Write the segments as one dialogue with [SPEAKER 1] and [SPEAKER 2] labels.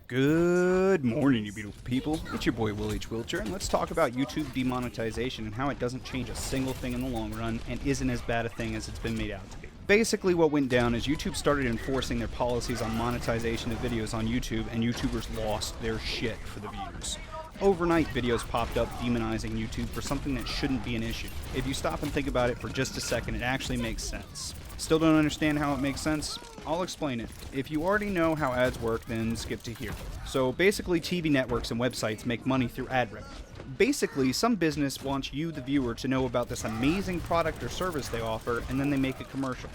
[SPEAKER 1] Good morning, you beautiful people. It's your boy wiltwijr, and let's talk about YouTube demonetization and how it doesn't change a single thing in the long run and isn't as bad a thing as it's been made out to be. Basically, what went down is YouTube started enforcing their policies on monetization of videos on YouTube, and YouTubers lost their shit for the views. Overnight, videos popped up demonizing YouTube for something that shouldn't be an issue. If you stop and think about it for just a second, it actually makes sense. Still don't understand how it makes sense? I'll explain it. If you already know how ads work, then skip to here. So basically, TV networks and websites make money through ad revenue. Basically, some business wants you, the viewer, to know about this amazing product or service they offer, and then they make a commercial.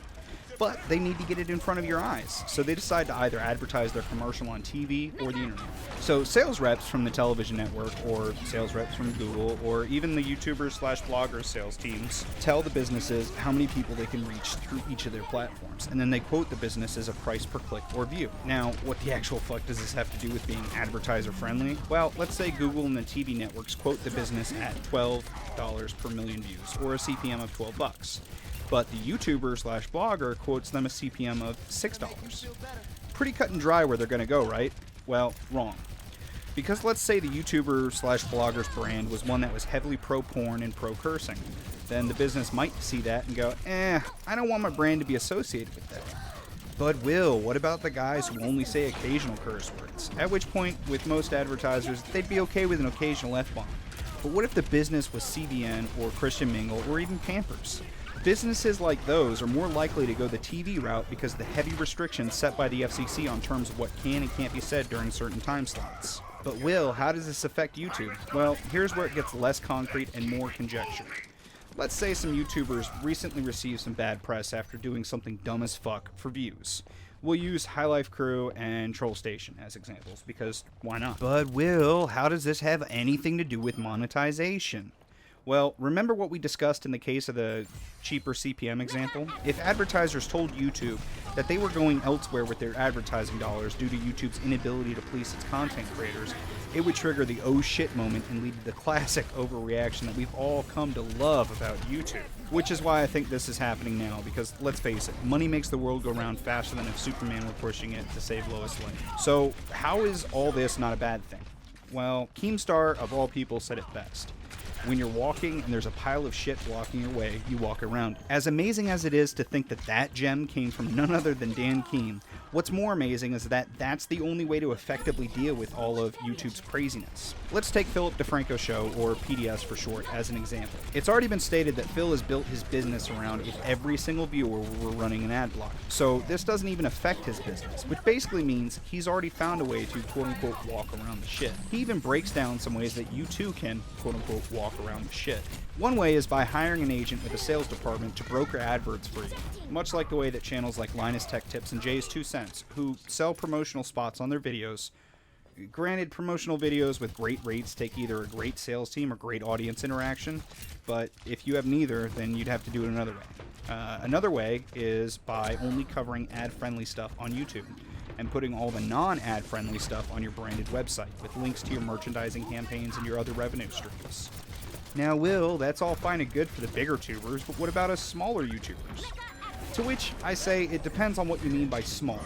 [SPEAKER 1] But they need to get it in front of your eyes, so they decide to either advertise their commercial on TV or the internet. So sales reps from the television network, or sales reps from Google, or even the YouTubers/bloggers sales teams tell the businesses how many people they can reach through each of their platforms, and then they quote the business as a price per click or view. Now, what the actual fuck does this have to do with being advertiser friendly? Well, let's say Google and the TV networks quote the business at $12 per million views, or a CPM of $12. But the YouTuber/blogger quotes them a CPM of $6. Pretty cut and dry where they're going to go, right? Well, wrong. Because let's say the YouTuber/blogger's brand was one that was heavily pro-porn and pro-cursing. Then the business might see that and go, I don't want my brand to be associated with that. But what about the guys who only say occasional curse words? At which point, with most advertisers, they'd be okay with an occasional F-bomb. But what if the business was CBN or Christian Mingle or even Pampers? Businesses like those are more likely to go the TV route because of the heavy restrictions set by the FCC on terms of what can and can't be said during certain time slots. But how does this affect YouTube? Well, here's where it gets less concrete and more conjecture. Let's say some YouTubers recently received some bad press after doing something dumb as fuck for views. We'll use High Life Crew and Troll Station as examples, because why not? But how does this have anything to do with monetization? Well, remember what we discussed in the case of the cheaper CPM example? If advertisers told YouTube that they were going elsewhere with their advertising dollars due to YouTube's inability to police its content creators, it would trigger the oh shit moment and lead to the classic overreaction that we've all come to love about YouTube. Which is why I think this is happening now, because let's face it, money makes the world go round faster than if Superman were pushing it to save Lois Lane. So how is all this not a bad thing? Well, Keemstar, of all people, said it best. When you're walking and there's a pile of shit blocking your way, you walk around it. As amazing as it is to think that that gem came from none other than Dan Keem, what's more amazing is that that's the only way to effectively deal with all of YouTube's craziness. Let's take Philip DeFranco Show, or PDS for short, as an example. It's already been stated that Phil has built his business around if every single viewer were running an ad block. So this doesn't even affect his business, which basically means he's already found a way to quote-unquote walk around the shit. He even breaks down some ways that you too can quote-unquote walk around the shit. One way is by hiring an agent with a sales department to broker adverts for you, much like the way that channels like Linus Tech Tips and Jay's 2 Cents, who sell promotional spots on their videos. Granted, promotional videos with great rates take either a great sales team or great audience interaction, but if you have neither, then you'd have to do it another way. Another way is by only covering ad-friendly stuff on YouTube and putting all the non-ad friendly stuff on your branded website with links to your merchandising campaigns and your other revenue streams. Now, that's all fine and good for the bigger tubers, but what about us smaller YouTubers? To which I say it depends on what you mean by small.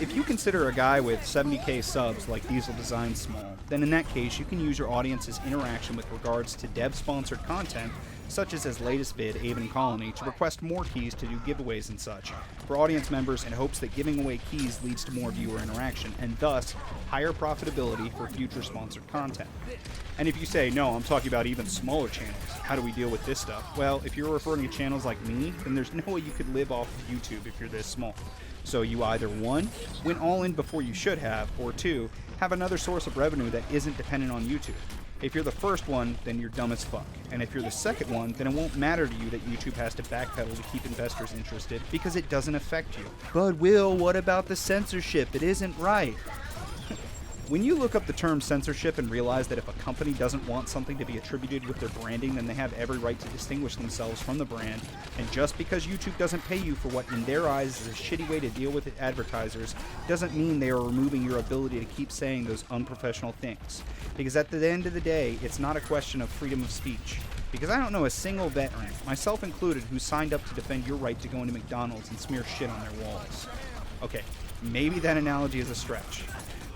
[SPEAKER 1] If you consider a guy with 70k subs like Diesel Design small, then in that case you can use your audience's interaction with regards to dev-sponsored content, such as his latest vid, Aven Colony, to request more keys to do giveaways and such, for audience members in hopes that giving away keys leads to more viewer interaction, and thus higher profitability for future sponsored content. And if you say, no, I'm talking about even smaller channels, how do we deal with this stuff? Well, if you're referring to channels like me, then there's no way you could live off of YouTube if you're this small. So you either 1, went all in before you should have, or 2, have another source of revenue that isn't dependent on YouTube. If you're the first one, then you're dumb as fuck. And if you're the second one, then it won't matter to you that YouTube has to backpedal to keep investors interested, because it doesn't affect you. But what about the censorship? It isn't right. When you look up the term censorship and realize that if a company doesn't want something to be attributed with their branding, then they have every right to distinguish themselves from the brand, and just because YouTube doesn't pay you for what in their eyes is a shitty way to deal with advertisers, doesn't mean they are removing your ability to keep saying those unprofessional things. Because at the end of the day, it's not a question of freedom of speech. Because I don't know a single veteran, myself included, who signed up to defend your right to go into McDonald's and smear shit on their walls. Okay, maybe that analogy is a stretch.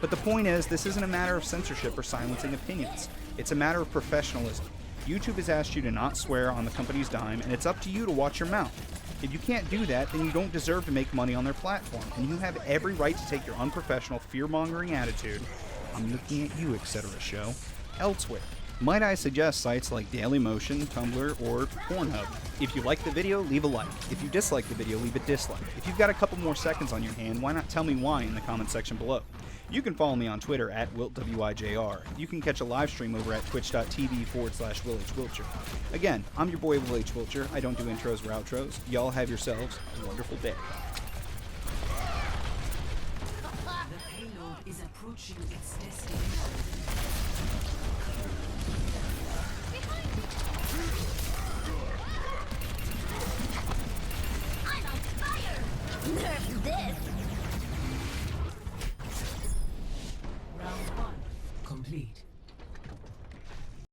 [SPEAKER 1] But the point is, this isn't a matter of censorship or silencing opinions. It's a matter of professionalism. YouTube has asked you to not swear on the company's dime, and it's up to you to watch your mouth. If you can't do that, then you don't deserve to make money on their platform, and you have every right to take your unprofessional, fear-mongering attitude, "I'm looking at you, etc." show, elsewhere. Might I suggest sites like Dailymotion, Tumblr, or Pornhub. If you like the video, leave a like. If you dislike the video, leave a dislike. If you've got a couple more seconds on your hand, why not tell me why in the comment section below? You can follow me on Twitter at wiltwijr. You can catch a live stream over at twitch.tv/WillHWiltshire. Again, I'm your boy Will H. Wiltshire. I don't do intros or outros. Y'all have yourselves a wonderful day.
[SPEAKER 2] The payload is approaching its destination.
[SPEAKER 3] I'm on fire! Nerf this!
[SPEAKER 2] Round 1 complete.